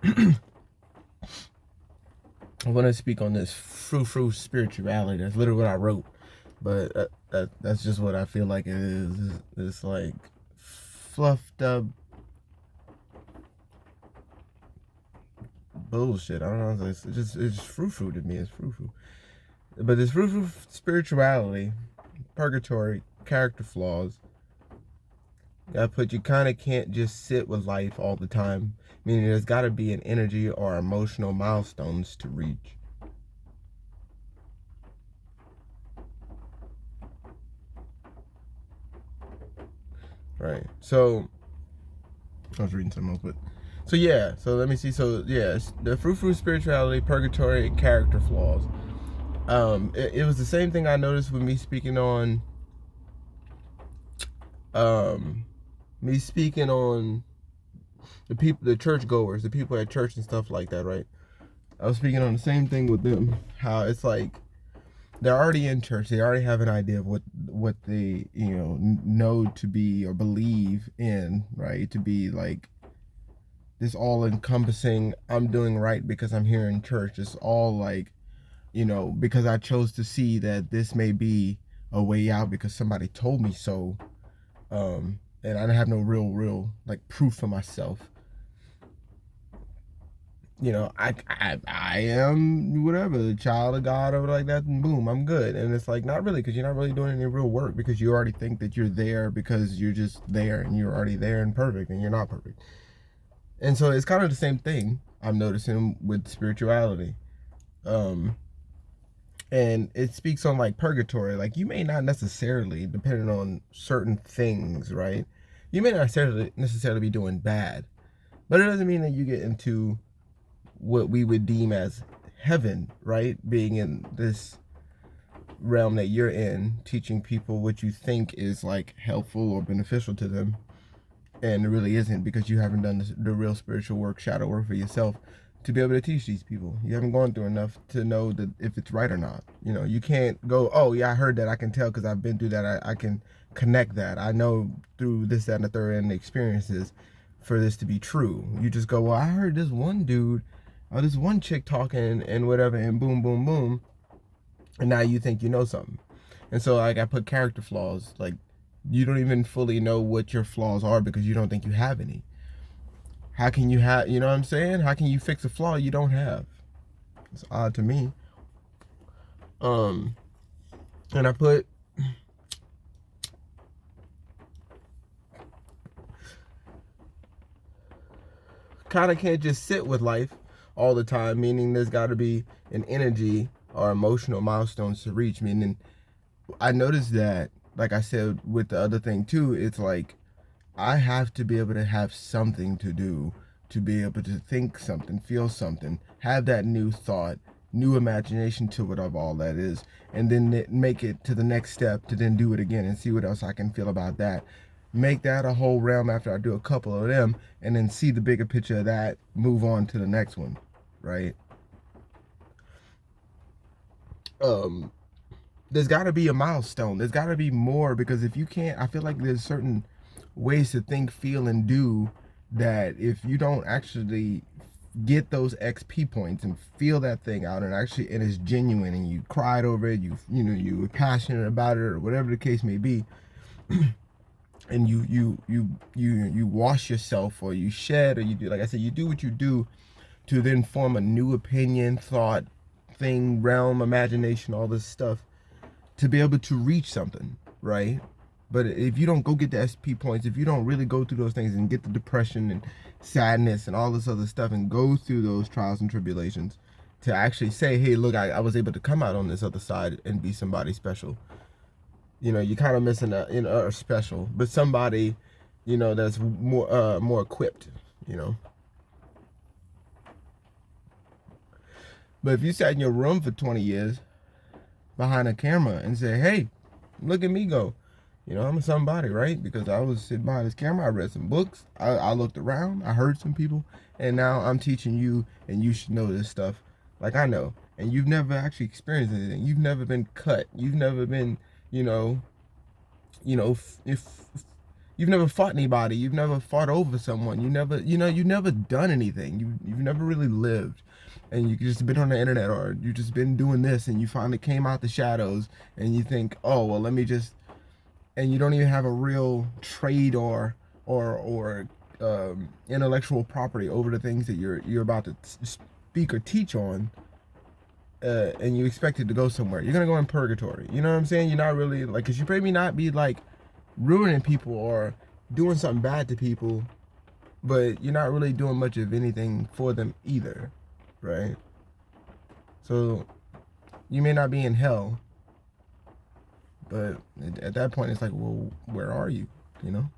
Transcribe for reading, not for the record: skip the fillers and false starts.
I want to speak on this frou-frou spirituality. That's literally what I wrote, but that's just what I feel like it is. It's like fluffed up bullshit. I don't know. It's frou-frou to me. It's frou-frou. But this frou-frou spirituality, purgatory, character flaws. You kind of can't just sit with life all the time. Meaning there's got to be an energy or emotional milestones to reach. Right. So I was reading something else, but so yeah. So let me see. So yeah, the frou-frou spirituality, purgatory, character flaws. It was the same thing I noticed with me speaking on, um, the people, the churchgoers, the people at church and stuff like that. Right. I was speaking on the same thing with them. How it's like they're already in church. They already have an idea of what they know to be or believe in. Right. To be like this all encompassing, I'm doing right because I'm here in church. It's all like, because I chose to see that this may be a way out because somebody told me so. And I didn't have no real like proof for myself. I am whatever, the child of God or like that, and boom, I'm good. And it's like, not really, because you're not really doing any real work, because you already think that you're there because you're just there and you're already there and perfect, and you're not perfect. And so it's kind of the same thing I'm noticing with spirituality. Um, and it speaks on like purgatory. Like you may not necessarily, depending on certain things, right? You may not necessarily be doing bad, but it doesn't mean that you get into what we would deem as heaven, right? Being in this realm that you're in, teaching people what you think is like helpful or beneficial to them, and it really isn't, because you haven't done the real spiritual work, shadow work for yourself to be able to teach these people. You haven't gone through enough to know that if it's right or not. You can't go, oh yeah, I heard that, I can tell because I've been through that, I can connect that, I know through this, that, and the third, and the experiences for this to be true. You just go, well, I heard this one dude or this one chick talking and whatever, and boom, boom, boom, and now you think you know something. And so like I put character flaws, like you don't even fully know what your flaws are because you don't think you have any. How can you have, you know what I'm saying? How can you fix a flaw you don't have? It's odd to me. And I put kind of can't just sit with life all the time, meaning there's got to be an energy or emotional milestones to reach. Meaning I noticed that, like I said with the other thing too, it's like I have to be able to have something to do, to be able to think something, feel something, have that new thought, new imagination to what of all that is, and then make it to the next step to then do it again and see what else I can feel about that. Make that a whole realm after I do a couple of them, and then see the bigger picture of that, move on to the next one, right? Um, there's got to be a milestone. There's got to be more, because if you can't, I feel like there's certain ways to think, feel, and do that if you don't actually get those XP points and feel that thing out, and actually and it's genuine, and you cried over it, you were passionate about it, or whatever the case may be, and you wash yourself, or you shed, or you do, like I said, you do what you do to then form a new opinion, thought, thing, realm, imagination, all this stuff, to be able to reach something, right? But if you don't go get the SP points, if you don't really go through those things and get the depression and sadness and all this other stuff and go through those trials and tribulations to actually say, hey, look, I was able to come out on this other side and be somebody special. You're kind of missing a special, but somebody, that's more equipped, you know. But if you sat in your room for 20 years behind a camera and say, hey, look at me go. I'm somebody, right? Because I was sitting behind this camera, I read some books, I looked around, I heard some people, and now I'm teaching you, and you should know this stuff like I know. And you've never actually experienced anything. You've never been cut. You've never been, you know, if You've never fought anybody. You've never fought over someone. You never, you never done anything. You've never really lived. And you just been on the internet, or you just been doing this, and you finally came out the shadows, and you think, oh well, let me just, and you don't even have a real trade or intellectual property over the things that you're about to speak or teach on, and you expect it to go somewhere. You're gonna go in purgatory. You know what I'm saying? You're not really like, cause you maybe not be like ruining people or doing something bad to people, but you're not really doing much of anything for them either, right? So you may not be in hell, but at that point it's like, well, where are you? You know?